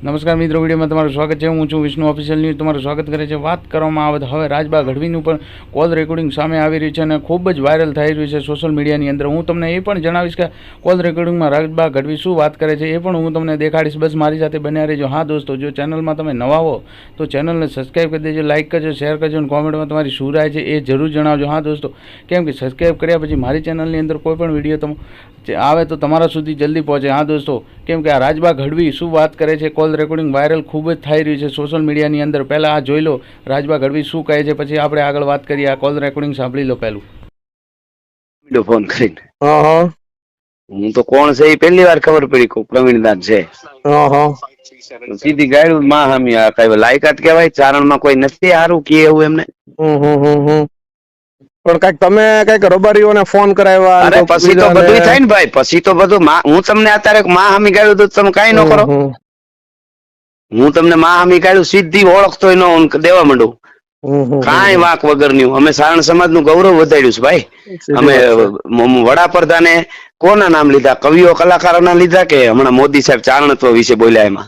નમસ્કાર મિત્રો, વિડીયોમાં તમારું સ્વાગત છે. હું છું વિષ્ણુ ઓફિશિયલ ન્યૂઝ. તમારું સ્વાગત કરે છે. વાત કરવામાં આવે તો હવે રાજબા ગઢવીનું પણ કોલ રેકોર્ડિંગ સામે આવી રહ્યું છે અને ખૂબ જ વાયરલ થઈ રહ્યું છે સોશિયલ મીડિયાની અંદર. હું તમને એ પણ જણાવીશ કે કોલ રેકોર્ડિંગમાં રાજબા ગઢવી શું વાત કરે છે એ પણ હું તમને દેખાડીશ. બસ મારી સાથે બન્યા રહેજો. હા દોસ્તો, જો ચેનલમાં તમે નવા હો તો ચેનલને સબસ્ક્રાઈબ કરી દેજો, લાઇક કરજો, શેર કરજો અને કોમેન્ટમાં તમારી શું રાય છે એ જરૂર જણાવજો. હા દોસ્તો, કેમ કે સબસ્ક્રાઈબ કર્યા પછી મારી ચેનલની અંદર કોઈ પણ વિડીયો આવે તો તમારા સુધી જલ્દી પહોંચે. હા દોસ્તો, કેમ કે આ રાજબા ગઢવી શું વાત કરે છે, કોલ રેકોર્ડિંગ વાયરલ ખૂબ જ થઈ રહ્યું છે સોશિયલ મીડિયાની અંદર. પહેલાં આ જોઈ લો રાજબા ગઢવી શું કહે છે, પછી આપણે આગળ વાત કરીએ. આ કોલ રેકોર્ડિંગ સાંભળી લો પહેલું. ફોન કરીને હું તો કોણ છે એ પહેલી વાર ખબર પડી કે પ્રવીણદાસ છે. સીધી ગાયડું માં હામી આ કઈ લાયકાત કહેવાય, ચારણમાં કોઈ નથી સારું કે એવું એમને. પણ કઈક તમે કઈક રબારીઓને ફોન કરાવ્યા? અરે પછી તો બધું થાય ને ભાઈ, પછી તો બધું હું તમને અત્યારે માં હામી ગાયડું તો તમે કઈ ન કરો. હું તમને માં હામી ગાયડું સીધી ઓળખતો ન દેવા માંડું, કાંઈ વાંક વગરની. અમે સારણ સમાજ નું ગૌરવ વધાર્યું છે ભાઈ. અમે વડાપ્રધાને કોના નામ લીધા, કવિઓ કલાકારોના લીધા કે હમણાં મોદી સાહેબ ચારણત્વ વિશે બોલ્યા એમાં?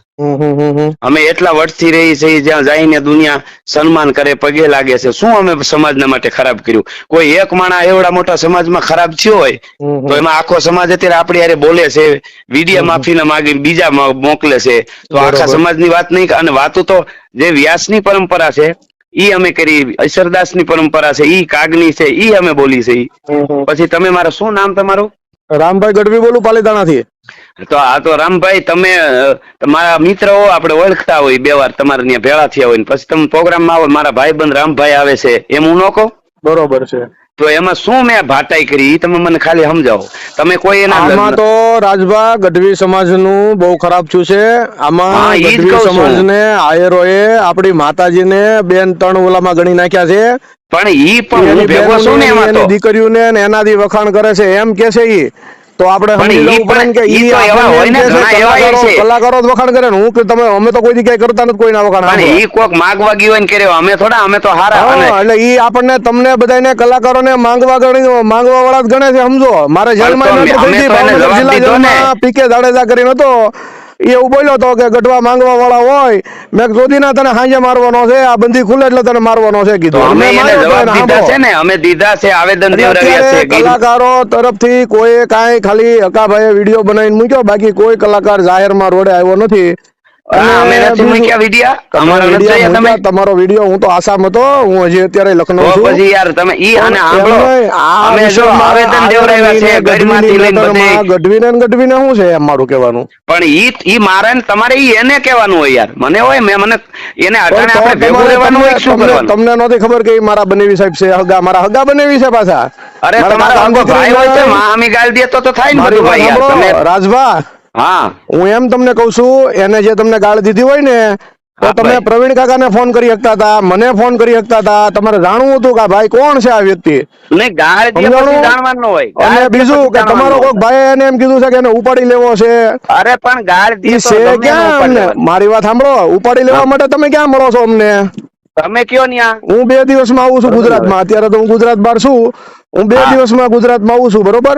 અમે એટલા વર્ષથી રહી છે જ્યાં જઈને દુનિયા સન્માન કરે, પગે લાગે છે. શું અમે સમાજના માટે ખરાબ કર્યું? કોઈ એક માણસ એવડા મોટા સમાજમાં ખરાબ થયો હોય તો એમાં આખો સમાજ અત્યારે આપણી હારે બોલે છે, વિડીયો માફીના માગીને બીજા મોકલે છે. તો આખા સમાજની વાત નહીં. અને વાતો તો જે વ્યાસની પરંપરા છે ઈ અમે કરી, ઈશ્વરદાસની પરંપરા છે ઈ, કાગની છે ઈ અમે બોલી છે. પછી તમે મારા શું નામ તમારું? રામભાઈ ગઢવી બોલું, પાલીતાણાથી. તો આ તો રામભાઈ તમે તમારા મિત્ર હો, આપણે ઓળખતા હોય, બે વાર તમારે ત્યાં ભેળા થયા હોય, પછી તમે પ્રોગ્રામમાં આવો, મારા ભાઈબંધ રામભાઈ આવે છે એમ હું ન કહું? બરોબર છે. તો એમાં શું મેં ભાટાઈ કરી એ તમે મને ખાલી સમજાવો. તમે કોઈ આમાં તો રાજબા ગઢવી સમાજનું બહુ ખરાબ થયું છે. આમાં ગઢવી સમાજને આયરોએ આપણી માતાજીને બેન ત્રણ ઓલામાં ગણી નાખ્યા છે. પણ ઈ પણ ભેગો છું ને એમાં તો દીકરીઓને એનાથી વખાણ કરે છે એમ કે છે ઈ. તો આપણે સમજી લેવું પડે કે ઈ કલાકારો વખાણ કરે. હું કે તમે અમે તો કોઈ જગ્યાએ કરતા નથી કોઈના વખાણ. ઈ કોક માગવા ગયો ને કર્યો, અમે થોડા, અમે તો હારા. એટલે ઈ આપણને તમને બધાને કલાકારોને માંગવા વાળા જ ગણે છે, સમજો. મારે જેલમાં પીકે જાડેજા કરીને હતો, એવું બોલ્યો હતો કે ગઢવા માંગવા વાળા હોય, મેં જોધી ના તને હાંજે મારવાનો છે, આ બંધી ખુલે એટલે તને મારવાનો છે કીધું. અમે દીધા છે, આવેદન દેવરાવ્યા છે. કલાકારો તરફથી કોઈ કાંઈ ખાલી હકાભાઈએ વિડીયો બનાવીને મૂક્યો, બાકી કોઈ કલાકાર જાહેરમાં રોડે આવ્યો નથી. તમારો વિડીયો હું તો આસામ હતો, હું હજી અત્યારે લખનઉ છું. પછી યાર તમે ઈ આને ગઢવીને શું છે એમ મારું કહેવાનું. પણ ઈ મારે તમારે ઈ એને કહેવાનું હોય યાર. મને હોય મને એને અટાણે આપણે ભેગું રહેવાનું હોય. શું કરવાનું? તમને નથી ખબર કે મારા બનેવી સાહેબ છે, હગા મારા હગા બનેવી છે પાછા. અરે તમારા ભાઈ હોય છે, મામી ગાળ દે તો થાય ને બધું ભાઈ યાર. તમે રાજભા, હા, હું એમ તમને કઉ છું, એને જે તમને ગાળ દીધી હોય ને તો તમે પ્રવીણ કાકાને ફોન કરી શકતા હતા, મને ફોન કરી શકતા હતા. તમારે જાણવું હતું કે ભાઈ કોણ છે આ વ્યક્તિ. અને બીજું કે તમારો કોઈક ભાઈ એને એમ કીધું છે કે એને ઉપાડી લેવો છે. અરે પણ ગાળ છે ક્યાં? મારી વાત સાંભળો, ઉપાડી લેવા માટે તમે ક્યાં મળો છો અમને? તમે કયો ન્યા? હું 2 દિવસમાં આવું છું ગુજરાતમાં. અત્યારે તો હું ગુજરાત બહાર છું. હું 2 દિવસમાં ગુજરાતમાં આવું છું, બરોબર?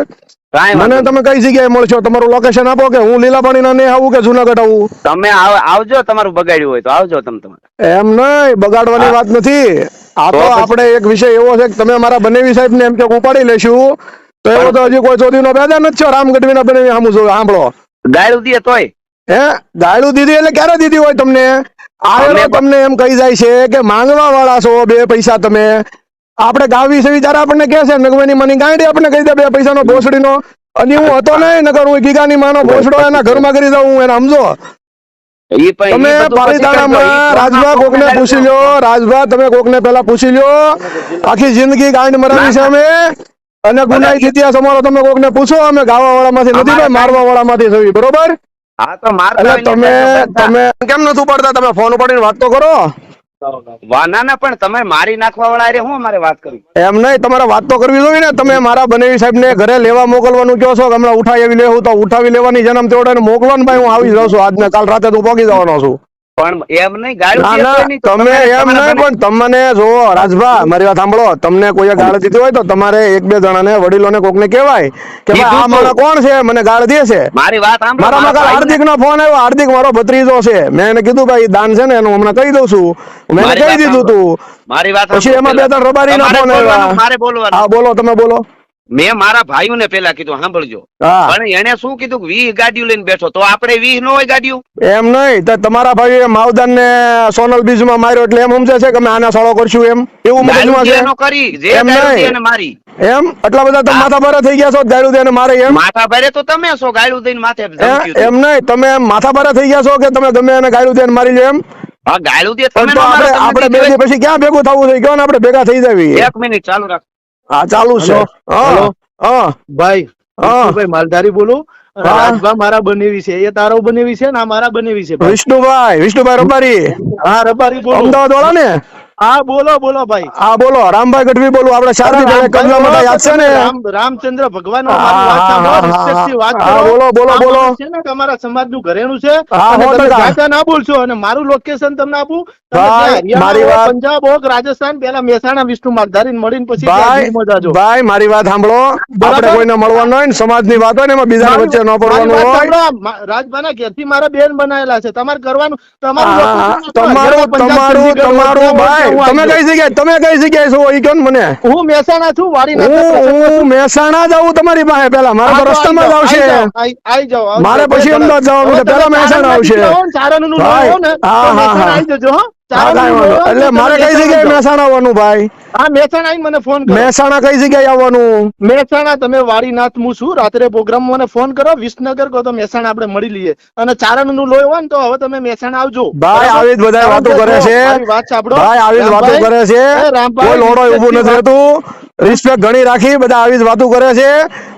મને તમે કઈ જગ્યાએ મળશો? તમારું લોકેશન આપો કે હું લીલાપાણી ના આવું કે જુનાગઢ આવું? તમે આવજો, તમારું બગાડ્યું હોય તો આવજો. તમે એમ નહીં, બગાડવાની વાત નથી. આ તો આપણે એક વિષય એવો છે કે તમે મારા બનેવી સાહેબ ને એમ કે ઉપાડી લેશું, તો એવો તો હજી કોઈ ચોધી નો પેદા નથી. રામ ગઢવી ના બનેવી સાંભળો, ગાળું દે તોય ગાળું દીધી એટલે ક્યારે દીધી હોય તમને? આ તમને એમ કહી જાય છે કે માંગવા વાળા છો, 2 પૈસા તમે. આપણે ગાવી છે વિચાર આપણને કે છે નગવાની માની ગાંડી આપણને કહી દે 2 પૈસાનો ભોસડીનો. અને હું હતો નહીં, નકર હું ગીગાની માનો ભોસડો એના ઘરમાં કરી દઉં એને, સમજો. તમે પાલીતાણામાં રાજભા કોકને પૂછી લો, રાજભા તમે કોકને પેલા પૂછી લો. આખી જિંદગી ગાંડ મરાવી છે અમે, અને ગુનાહિત ઇતિહાસ અમારો તમે કોકને પૂછો. અમે ગાવા વાળા માંથી નથી ભાઈ, મારવા વાળા માંથી થવી, બરોબર? તમે કેમ નથી ઉપાડતા? તમે ફોન ઉપાડીને વાત તો કરો. ના પણ તમે મારી નાખવા વાળા હું અમારે વાત કરી એમ નહીં, તમારે વાત તો કરવી જોઈએ ને. તમે મારા બનેવી સાહેબ ને ઘરે લેવા મોકલવાનું કહો છો, હમણાં ઉઠાવી લેવું તો ઉઠાવી લેવાની જન્મ તેવડે મોકલો ને ભાઈ. હું આવી જાઉં છું, આજને કાલ રાતે હું પહોંચી જવાનો છું. પણ એમ નહીં ગાળું ના દે ના કોઈ નહીં, તો તમે એમ તમારા નહીં, પણ તમને જો રાજભા મારી વાત સાંભળો, તમને કોઈ ગાળ દીધી હોય તો તમારે એક બે જણાને વડીલોને કોકને કહેવાય કે ભાઈ આ કીધું માણસ તું. કોણ છે મને ગાળ દે છે. મારી વાત સાંભળો, મારામાં કાલ મારા હાર્દિક નો ફોન આવ્યો. હાર્દિક મારો ભત્રીજો છે. મેં એને કીધું ભાઈ દાન છે ને એનું હમણાં કહી દઉં છું. મેં એને મારી કહી વાત દીધું સાંભળો. તું. મારી વાત પછી એમાં બે ત્રણ રબારીના તમારે ફોન બોલવાનું, આવ્યા. મારે બોલવાનું. હા બોલો, તમે બોલો. મેં મારા ભાઈઓને પેલા કીધું સાંભળજો, હા પણ એને શું કીધું કે 20 ગાડીઓ લઈને બેઠો, તો આપણે 20 નો હોય ગાડીઓ? એમ નહીં તો તમારા ભાઈએ માવદાન ને સોનલ બીજ માં માર્યો એટલે એમ સમજે છે કે અમે આના સાળો કરશું એમ, એવું મગજમાં ગાળું છે દે નો કરી, જે એમ ગાળું દે નહીં. એને મારી. એમ એટલા બધા તમે માથા ભારે થઈ ગયા છો ગાળું દે ને મારે એમ. માથા ભારે તો તમે છો, ગાળું દઈને માથે ધમક્યું છે. એમ નહીં, તમે એમ માથા ભારે થઈ ગયા છો કે તમે ગમે એને ગાળું દે ને મારી લો એમ. હા, ગાળું દે પણ તમે તો નો મારો, તમને આપણે બે દીધી દી પછી ક્યાં ભેગું થવું છે, કયો ને આપણે ભેગા થઈ જાવી. હોય. 1 મિનિટ ચાલુ રાખ. હા ચાલુ છે. હલો, હા હલો. હા ભાઈ હા. વિષ્ણુભાઈ માલધારી બોલું. અને હા. રાજભા મારા બનેવી છે, એ તારો બનેવી છે ને આ મારા બનેવી છે ભાઈ. વિષ્ણુભાઈ રબારી હા રબારી બોલું. અમદાવાદ વાળા ને. હા બોલો બોલો ભાઈ. હા બોલો. રામભાઈ ગઢવી બોલું. આપણે શારદી ભાઈ કબલા માટે યાદ છે ને. રામચંદ્ર ભગવાન હા, વાત હા, કરો. બોલો, બોલો, આ બોલો. માણસ છે ને કે અમારા સમાજનું ઘરેણું છે. હા, અને 100% તમે જાતા ના બોલશો અને મારું લોકેશન તમને આપું. તમે ભાઈ, જ્યાં મારી હરિયાણા વાત- હો, પંજાબ હો કે રાજસ્થાન, પહેલા મહેસાણા વિષ્ણુ માલધારી મળીને પછી ત્યાં ભાઈ ગીરમાં જાજો. ભાઈ મારી વાત સાંભળો. બરાબર. આપણે કોઈને મળવાનું હોય ને સમાજની વાત હોય ને એમાં બીજાને મારી- વચ્ચે ન મારી પડવાનું વાત હોય. સાંભળો. રાજભાના ઘેરથી મારા બેન બનાયેલા છે. તમારે કરવાનું તમારું હા, location આપો. તમારું હરિયાણા, પંજાબ, તમારું ચંદીગઢ, તમારું વડોદરા, ભાઈ હું તમે આવી કઈ જગ્યાએ છો એ કહો ને મને. જાઉં. હું મહેસાણા છું, વાડીનાથના પ્રસંગમાં હું છું. મહેસાણા જાઉં તમારી પાસે પેલા. મારે તો હા, તો રસ્તામાં જ આવશે. આઈ જાઓ. મારે પછી અમદાવાદ જવાનું છે. પેલા મહેસાણા આવશે. ચારણનું ભાઈ, લોહી હો ને, હા, તો હા, મહેસાણા હા. આઈ જજો હો. હા, કાંઈ ચારણનું વાંધો. લોહી હોય એટલે ને, મારે તમે કઈ જગ્યાએ જાઓ. મહેસાણા આવવાનું ભાઈ? હા, મહેસાણા આઈને મને ફોન કરો. મહેસાણા કઈ જગ્યાએ આવવાનું? મહેસાણા તમે વાડીનાથ હું છું. રાત્રે પ્રોગ્રામ મને ફોન કરો. વિસનગર કહો તો મહેસાણા આપણે મળી લઈએ. અને ચારણનું લોહી હોય ને તો હવે તમે મહેસાણા આવજો. ભાઈ બરાબર? આવી જ બધા વાતો કરે છે. મારી વાત સાંભળો. ભાઈ આવી જ વાતો કરે છે. રામભાઈ, કોઈ લોડો ઊભું નથી respect રહેતું. રિસ્પેક્ટ ઘણી રાખી બધા આવી જ વાતો કરે છે.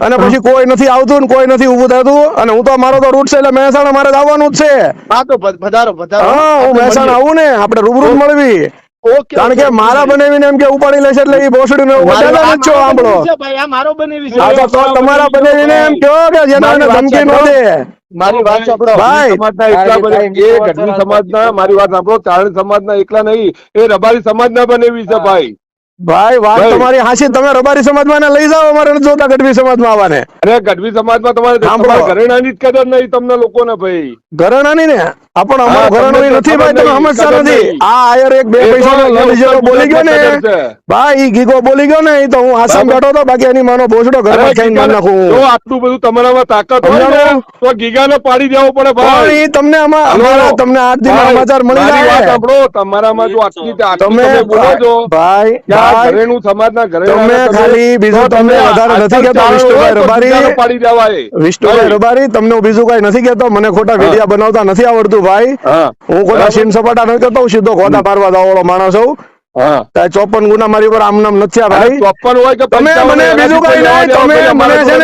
અને પછી કોઈ નથી આવતું ને કોઈ નથી ઊભું થતું. અને હું તો મારો તો રૂટ છે એટલે મહેસાણા મારે જ આવવાનું જ છે. હા તો પધારો પધારો. હા હું આપણે મહેસાણા આવું ને આપણે રૂબરૂ જ મળવી. ઓકે, કારણ કે ઓકે. મારા બનાવીને એમ કે ઉપાડી લેશે એટલે એ ભોસડી ને મારો- વધારે આ નથી છો મારો સાંભળો. બનેવી છે ભાઈ, આ મારો બનેવી છે. હા તો તમારા બનાવીને એમ કહો કે જેના મારી વાત ધમકી ન સાંભળો. દે. મારી વાત સાંભળો. ભાઈ સમાજના એકલા બને- એ ગઢવી સમાજના, મારી વાત સાંભળો, ચારણ સમાજના એકલા નહીં, એ રબારી સમાજના બનેવી છે ભાઈ. ભાઈ વાત ભાઈ. તમારી હાચી. તમે રબારી સમાજમાં એને લઈ જાઓ. અમારે નથી જોતા ગઢવી સમાજમાં આવવાને. અરે ગઢવી સમાજમાં તમારે સાંભળો. તમારા ઘરેણાની જ કદર નહીં તમને લોકોને ભાઈ. ઘરેણાની ને આપણ અમારું હા, ઘરેણું તમને નથી ભાઈ. ખબર તમે નહીં, સમજતા કદર નથી. નહીં. આ આયર એક બે એ તો પૈસાનો એ લડી જેલો ઉત્તર બોલી ગયો ને ગુજરાતમાં કદર છે. ભાઈ ઈ ગીગો બોલી ગયો ને ઈ તો હું આસામ બરાબર. બેઠો હતો. બાકી એની માનો ભોસડો અરે ઘરમાં ખાઈને મારી ગીગાને- જો નાખું. આટલું બધું તમારામાં તાકાત હોય ને સમજાણું? તો ગીગાને પાડી દેવો પડે પણ ભાઈ. ઈ તમને અમારા તમને 8 દિન ભાઈ, સમાચાર મળી મારી વાત જાય. સાંભળો. તમારામાં જો આટલી તમે બોલો છો ભાઈ કે આ ભાઈ ઘરેણું સમાજના ઘરેણાને તમે ખાલી બીજું તો તમને વધારે આ નથી કહેતો ચારણ વિષ્ણુભાઈ હોય તો રબારી. ગીગાને પાડી દેવાય. વિષ્ણુભાઈ ભાઈ. રબારી તમને હું બીજું કઈ નથી કહેતો. મને ખોટા વિડિયા બનાવતા નથી આવડતું ભાઈ. હા હું ખોટા બરાબર. સીન સપાટા નથી કરતો. હું સીધો ખોટા પારવા વાળો માણસ છું. હા 54 ગુના મારી ઉપર આમ નામ નથી થયા ભાઈ. 54 હોય કે તમે 55 મને બીજું કઈ નહીં. તમે મને છે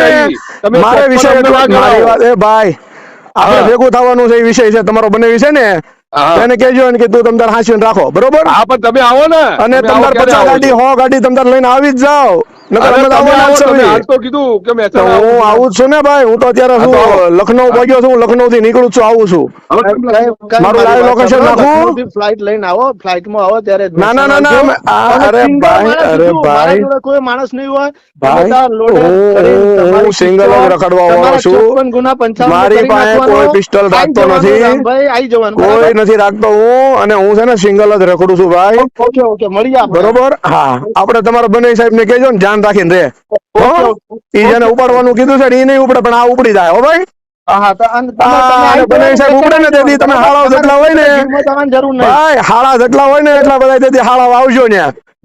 ને મારે વિષય એટલો જ મારી વાત એ ભાઈ આપણે હા. ભેગું થવાનું છે એ વિષય છે તમારો બનાવી છે ને હા. એને કહેજો ને કે તું તમતાર હાંસીને રાખો બરોબર. હા પણ તમે આવો ને. અને તમે આવો તમતાર ક્યારે 50 આવો ગાડી છો? 100 ગાડી તમતાર લઈને આવી જ જાઓ. નકર અરે અમે તો તમે આવવાના આવો, જ તમે છીએ. હાલ તો કીધું કે તો મહેસાણા હું આવું. આવું જ છું ને ભાઈ. હું તો અત્યારે હા, તો આવો. શું લખનઉ પહોંચ્યો છું. લખનઉ થી નીકળું છું આવું છું. મારું live location નાખું? ફ્લાઇટ લઈને આવો. ફ્લાઇટમાં આવો ત્યારે ના ના ના ના અરે ભાઈ અરે ભાઈ કોઈ માણસ નહીં હોય. ભાઈ, બધા loaded કરીને હું તમારી single જ પિસ્તોલ, રખડવા વાળો તમારા છું. 54 ગુના 55 મારી કરી પાસે નાખવાનો. કોઈ પિસ્તોલ આઈ રાખતો જવાનું નથી. રામભાઈ, આઈ જવાનું. કોઈ બરાબર? નથી રાખતો હું. અને હું છે ને સિંગલ જ રખડું છું ભાઈ. ઓકે ઓકે મળીએ આપણે. બરોબર હા આપણે તમારા બને સાહેબ ને કહેજો ને ધ્યાન રાખીને રે. ઓકે, ઈ જેને ઉપાડવાનું કીધું છે ને ઈ નહીં ઉપડે પણ આ ઉપડી જાય હો ભાઈ. હા તો અને તમે હા, આઈ અને બને સાહેબ ઉપડે ને તેથી તમે હાળાઓ જેટલા હોય ને જીવમાં જવાની જરૂર નહીં. ભાઈ હાળા જેટલા હોય ને એટલા બધા તેથી હાળા આવજો ને.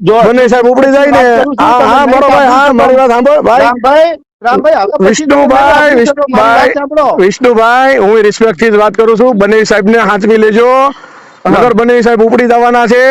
જો બને સાહેબ ઉપડી જાય ને હા હા મારો ભાઈ હા મારી વાત સાંભળ ભાઈ. રામભાઈ હવે પછી વિષ્ણુભાઈ તમે મારી વાત સાંભળો. વિષ્ણુભાઈ હું રિસ્પેક્ટ થી જ વાત કરું છું. બને સાહેબ ને હાંચવી લેજો. નગર બને સાહેબ ઉપડી જવાના છે.